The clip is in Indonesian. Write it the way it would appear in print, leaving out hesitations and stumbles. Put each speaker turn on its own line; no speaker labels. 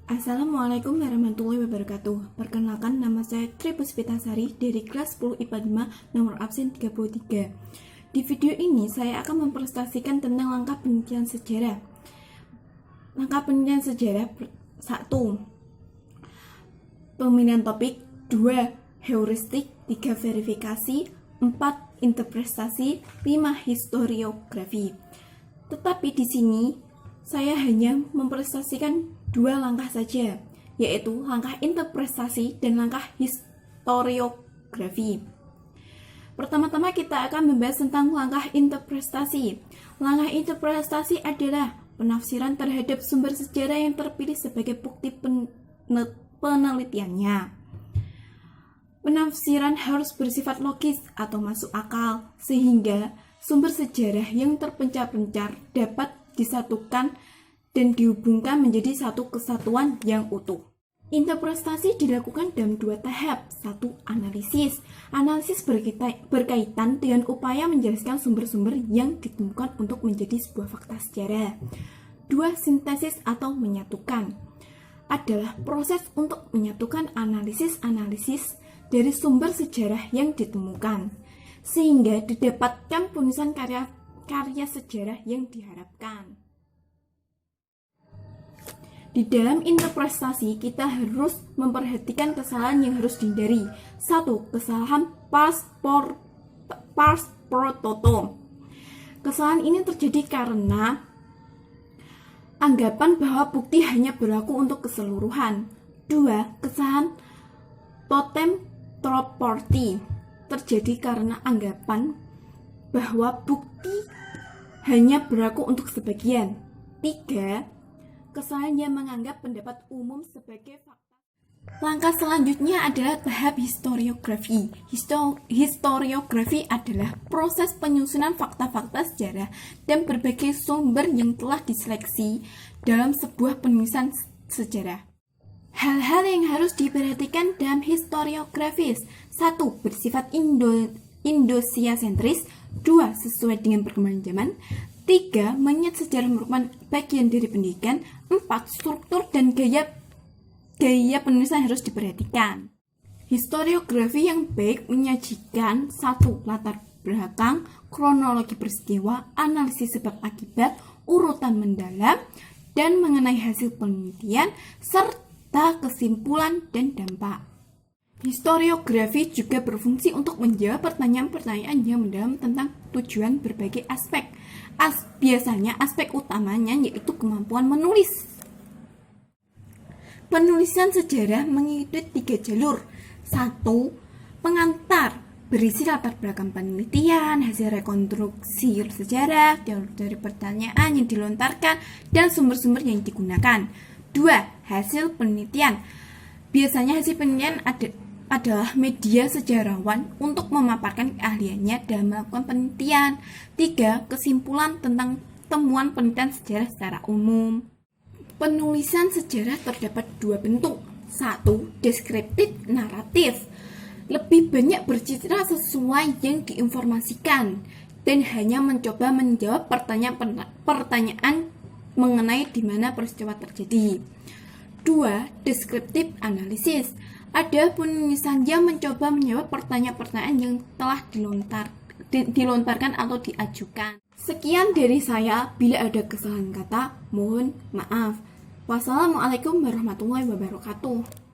Assalamualaikum warahmatullahi wabarakatuh. Perkenalkan, nama saya Tri Puspitasari dari kelas 10 IPA 5 nomor absen 33. Di video ini saya akan mempresentasikan tentang langkah penelitian sejarah. Langkah penelitian sejarah 1. Pemilihan topik, 2. Heuristik, 3. Verifikasi, 4. Interpretasi, 5. Historiografi. Tetapi di sini saya hanya mempresentasikan 2 langkah saja, yaitu langkah interpretasi dan langkah historiografi. Pertama-tama kita akan membahas tentang langkah interpretasi. Langkah interpretasi adalah penafsiran terhadap sumber sejarah yang terpilih sebagai bukti penelitiannya. Penafsiran harus bersifat logis atau masuk akal, sehingga sumber sejarah yang terpencar-pencar dapat disatukan dan dihubungkan menjadi satu kesatuan yang utuh. Interpretasi dilakukan dalam 2 tahap. 1. Analisis. Analisis berkaitan dengan upaya menjelaskan sumber-sumber yang ditemukan untuk menjadi sebuah fakta sejarah. 2. Sintesis atau menyatukan. Adalah proses untuk menyatukan analisis-analisis dari sumber sejarah yang ditemukan, sehingga didapatkan penulisan karya sejarah yang diharapkan. Di dalam interpretasi, kita harus memperhatikan kesalahan yang harus dihindari. 1. Kesalahan pars pro toto. Kesalahan ini terjadi karena anggapan bahwa bukti hanya berlaku untuk keseluruhan. 2. Kesalahan totem property. Terjadi karena anggapan bahwa bukti hanya berlaku untuk sebagian. 3. Kesalahan yang menganggap pendapat umum sebagai fakta. Langkah selanjutnya adalah tahap historiografi. Historiografi adalah proses penyusunan fakta-fakta sejarah dan berbagai sumber yang telah diseleksi dalam sebuah penulisan sejarah. Hal-hal yang harus diperhatikan dalam historiografis. 1. Bersifat Indonesia-sentris. 2. Sesuai dengan perkembangan zaman. 3. Mengingat sejarah merupakan bagian dari pendidikan. 4. Struktur dan gaya penulisan harus diperhatikan. Historiografi yang baik menyajikan 1. Latar belakang, kronologi peristiwa, analisis sebab akibat, urutan mendalam, dan mengenai hasil penelitian, serta kesimpulan dan dampak. Historiografi juga berfungsi untuk menjawab pertanyaan-pertanyaan yang mendalam tentang tujuan berbagai aspek. Biasanya aspek utamanya yaitu kemampuan menulis. Penulisan sejarah mengikuti 3 jalur. 1. Pengantar, berisi latar belakang penelitian, hasil rekonstruksi sejarah, dari pertanyaan yang dilontarkan, dan sumber-sumber yang digunakan. 2. Hasil penelitian. Biasanya hasil penelitian adalah media sejarawan untuk memaparkan keahliannya dalam melakukan penelitian. 3. Kesimpulan tentang temuan penelitian sejarah secara umum. Penulisan sejarah terdapat 2 bentuk. 1. Deskriptif, naratif. Lebih banyak bercerita sesuai yang diinformasikan dan hanya mencoba menjawab pertanyaan mengenai di mana peristiwa terjadi. 2. Deskriptif analisis. Ada penulisan yang mencoba menjawab pertanyaan-pertanyaan yang telah dilontarkan atau diajukan. Sekian dari saya. Bila ada kesalahan kata, mohon maaf. Wassalamualaikum warahmatullahi wabarakatuh.